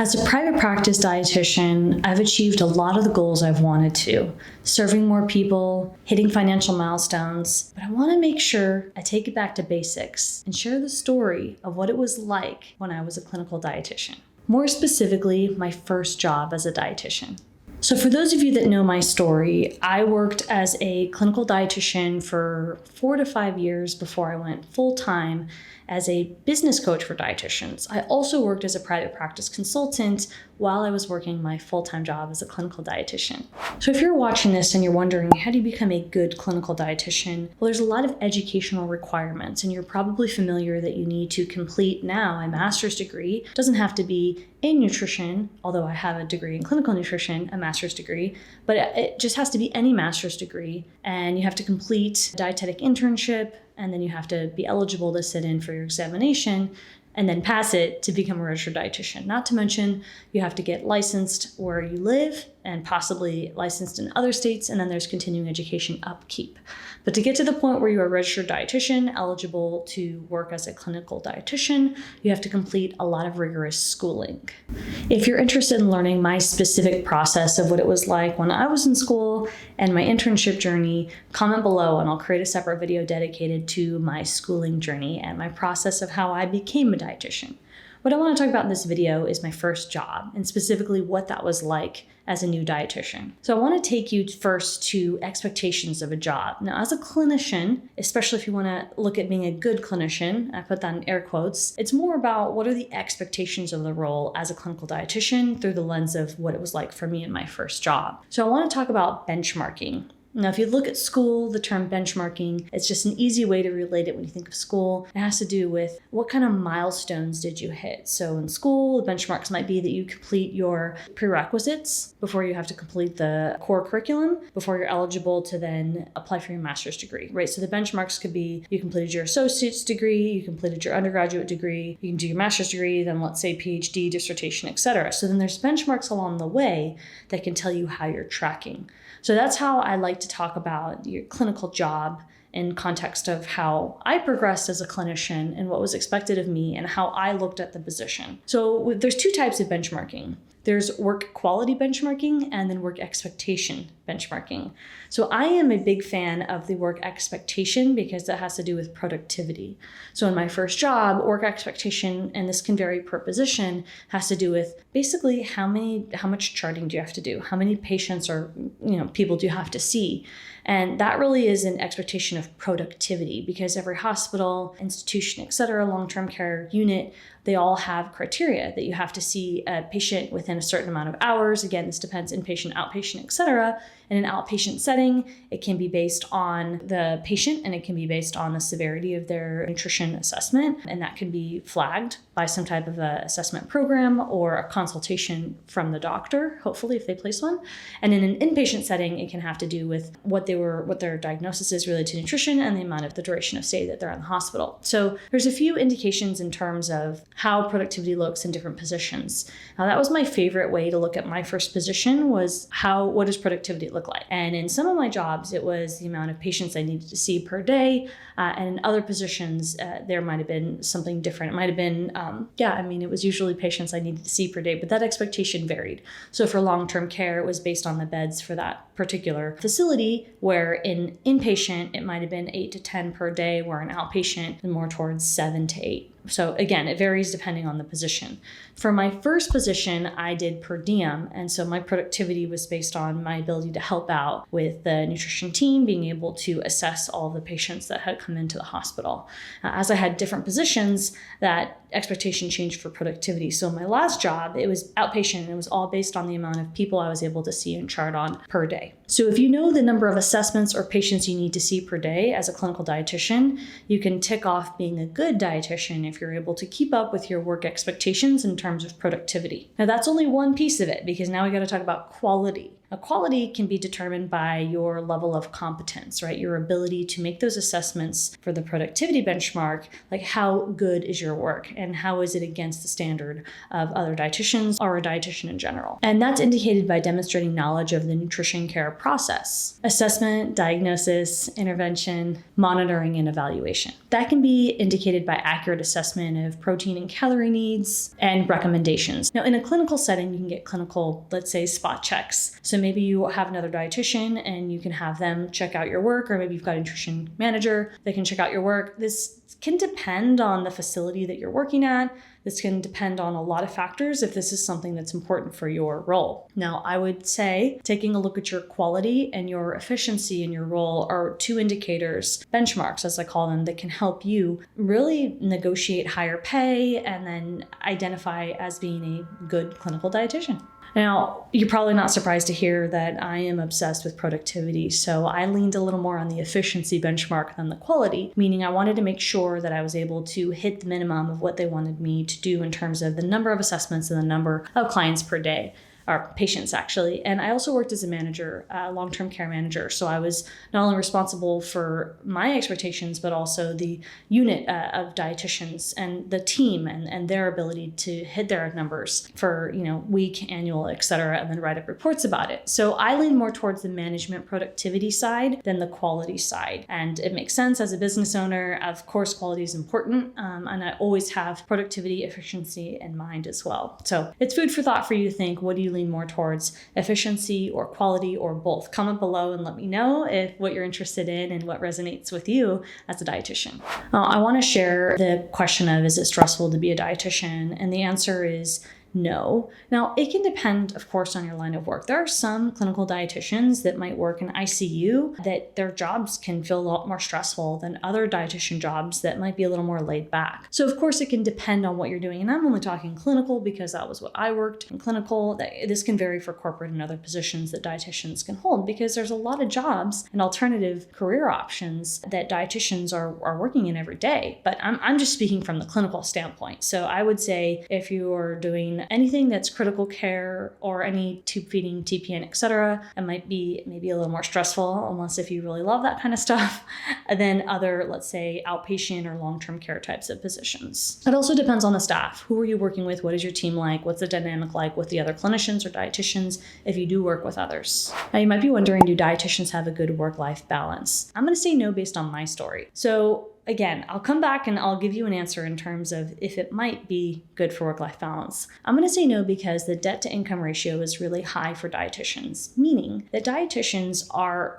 As a private practice dietitian, I've achieved a lot of the goals I've wanted to, serving more people, hitting financial milestones, but I want to make sure I take it back to basics and share the story of what it was like when I was a clinical dietitian. More specifically, my first job as a dietitian. So for those of you that know my story, I worked as a clinical dietitian for 4 to 5 years before I went full-time as a business coach for dietitians. I also worked as a private practice consultant while I was working my full-time job as a clinical dietitian. So if you're watching this and you're wondering, how do you become a good clinical dietitian? Well, there's a lot of educational requirements, and you're probably familiar that you need to complete now a master's degree. It doesn't have to be in nutrition, although I have a degree in clinical nutrition, a master's degree, but it just has to be any master's degree, and you have to complete a dietetic internship, and then you have to be eligible to sit in for your examination and then pass it to become a registered dietitian. Not to mention, you have to get licensed where you live and possibly licensed in other states, and then there's continuing education upkeep. But to get to the point where you are a registered dietitian, eligible to work as a clinical dietitian, you have to complete a lot of rigorous schooling. If you're interested in learning my specific process of what it was like when I was in school and my internship journey, comment below and I'll create a separate video dedicated to my schooling journey and my process of how I became a dietitian. What I want to talk about in this video is my first job, and specifically what that was like as a new dietitian. So I want to take you first to expectations of a job. Now, as a clinician, especially if you want to look at being a good clinician, I put that in air quotes, it's more about what are the expectations of the role as a clinical dietitian through the lens of what it was like for me in my first job. So I want to talk about benchmarking. Now, if you look at school, the term benchmarking, it's just an easy way to relate it when you think of school. It has to do with what kind of milestones did you hit. So in school, the benchmarks might be that you complete your prerequisites before you have to complete the core curriculum, before you're eligible to then apply for your master's degree, right? So the benchmarks could be you completed your associate's degree, you completed your undergraduate degree, you can do your master's degree, then let's say PhD, dissertation, etc. So then there's benchmarks along the way that can tell you how you're tracking. So that's how I like to talk about your clinical job in context of how I progressed as a clinician and what was expected of me and how I looked at the position. So there's 2 types of benchmarking. There's work quality benchmarking and then work expectation benchmarking. So I am a big fan of the work expectation because that has to do with productivity. So in my first job, work expectation, and this can vary per position, has to do with basically how much charting do you have to do? How many patients or people do you have to see? And that really is an expectation of productivity because every hospital, institution, et cetera, long-term care unit, they all have criteria that you have to see a patient within a certain amount of hours. Again, this depends inpatient, outpatient, et cetera. In an outpatient setting, it can be based on the patient and it can be based on the severity of their nutrition assessment. And that can be flagged by some type of a assessment program or a consultation from the doctor, hopefully if they place one. And in an inpatient setting, it can have to do with what their diagnosis is related to nutrition and the amount of the duration of stay that they're in the hospital. So there's a few indications in terms of how productivity looks in different positions. Now that was my favorite way to look at my first position was what does productivity look like? And in some of my jobs, it was the amount of patients I needed to see per day. And in other positions, there might have been something different. It might have been, it was usually patients I needed to see per day, but that expectation varied. So for long-term care, it was based on the beds for that particular facility, where in inpatient, it might have been 8 to 10 per day, where in outpatient, more towards 7 to 8. So again, it varies depending on the position. For my first position, I did per diem. And so my productivity was based on my ability to help out with the nutrition team, being able to assess all the patients that had come into the hospital. As I had different positions, that expectation changed for productivity. So my last job, it was outpatient and it was all based on the amount of people I was able to see and chart on per day. So if you know the number of assessments or patients you need to see per day as a clinical dietitian, you can tick off being a good dietitian if you're able to keep up with your work expectations in terms of productivity. Now that's only one piece of it because now we got to talk about quality. Now, quality can be determined by your level of competence, right? Your ability to make those assessments for the productivity benchmark, like how good is your work and how is it against the standard of other dietitians or a dietitian in general. And that's indicated by demonstrating knowledge of the nutrition care process: assessment, diagnosis, intervention, monitoring, and evaluation. That can be indicated by accurate assessment assessment of protein and calorie needs and recommendations. Now, in a clinical setting, you can get clinical, let's say, spot checks. So maybe you have another dietitian and you can have them check out your work, or maybe you've got a nutrition manager that can check out your work. This can depend on the facility that you're working at. This can depend on a lot of factors if this is something that's important for your role. Now, I would say taking a look at your quality and your efficiency in your role are two indicators, benchmarks as I call them, that can help you really negotiate higher pay and then identify as being a good clinical dietitian. Now, you're probably not surprised to hear that I am obsessed with productivity, so I leaned a little more on the efficiency benchmark than the quality, meaning I wanted to make sure that I was able to hit the minimum of what they wanted me to do in terms of the number of assessments and the number of clients per day. Or patients, actually. And I also worked as a manager, long-term care manager. So I was not only responsible for my expectations, but also the unit of dietitians and the team and their ability to hit their numbers for, week, annual, et cetera, and then write up reports about it. So I lean more towards the management productivity side than the quality side. And it makes sense as a business owner. Of course, quality is important. And I always have productivity, efficiency in mind as well. So it's food for thought for you to think, what do you lean more towards, efficiency or quality or both? Comment below and let me know if what you're interested in and what resonates with you as a dietitian. I want to share the question of, is it stressful to be a dietitian? And the answer is no. Now, it can depend, of course, on your line of work. There are some clinical dietitians that might work in ICU that their jobs can feel a lot more stressful than other dietitian jobs that might be a little more laid back. So, of course, it can depend on what you're doing. And I'm only talking clinical because that was what I worked in clinical. This can vary for corporate and other positions that dietitians can hold because there's a lot of jobs and alternative career options that dietitians are working in every day. But I'm just speaking from the clinical standpoint. So I would say if you are doing anything that's critical care or any tube feeding, TPN, etc., it might be maybe a little more stressful, unless if you really love that kind of stuff, than other, let's say, outpatient or long-term care types of positions. It also depends on the staff. Who are you working with? What is your team like? What's the dynamic like with the other clinicians or dietitians if you do work with others? Now, you might be wondering, do dietitians have a good work-life balance? I'm going to say no based on my story. So again, I'll come back and I'll give you an answer in terms of if it might be good for work-life balance. I'm going to say no because the debt-to-income ratio is really high for dietitians, meaning that dietitians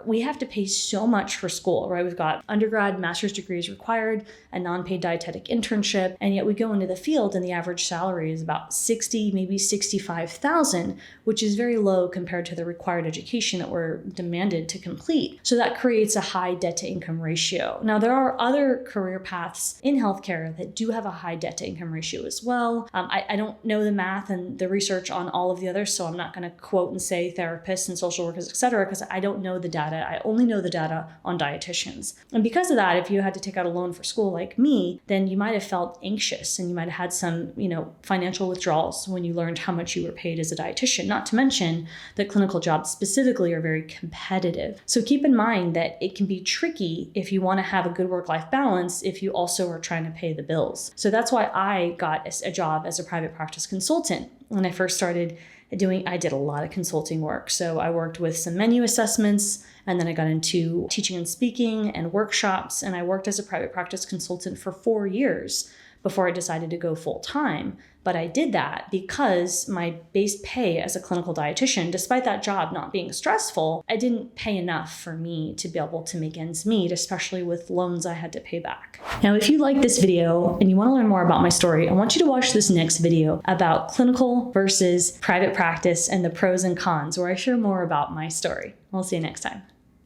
we have to pay so much for school, right? We've got undergrad, master's degrees required, a non-paid dietetic internship, and yet we go into the field and the average salary is about 60, maybe 65,000, which is very low compared to the required education that we're demanded to complete. So that creates a high debt-to-income ratio. Now, there are other career paths in healthcare that do have a high debt to income ratio as well. I don't know the math and the research on all of the others, so I'm not going to quote and say therapists and social workers, et cetera, because I don't know the data. I only know the data on dietitians. And because of that, if you had to take out a loan for school like me, then you might have felt anxious and you might have had some, financial withdrawals when you learned how much you were paid as a dietitian, not to mention that clinical jobs specifically are very competitive. So keep in mind that it can be tricky if you want to have a good work-life balance if you also are trying to pay the bills. So that's why I got a job as a private practice consultant. When I first started I did a lot of consulting work. So I worked with some menu assessments, and then I got into teaching and speaking and workshops, and I worked as a private practice consultant for 4 years before I decided to go full time. But I did that because my base pay as a clinical dietitian, despite that job not being stressful, I didn't pay enough for me to be able to make ends meet, especially with loans I had to pay back. Now, if you like this video and you want to learn more about my story, I want you to watch this next video about clinical versus private practice and the pros and cons, where I share more about my story. We'll see you next time.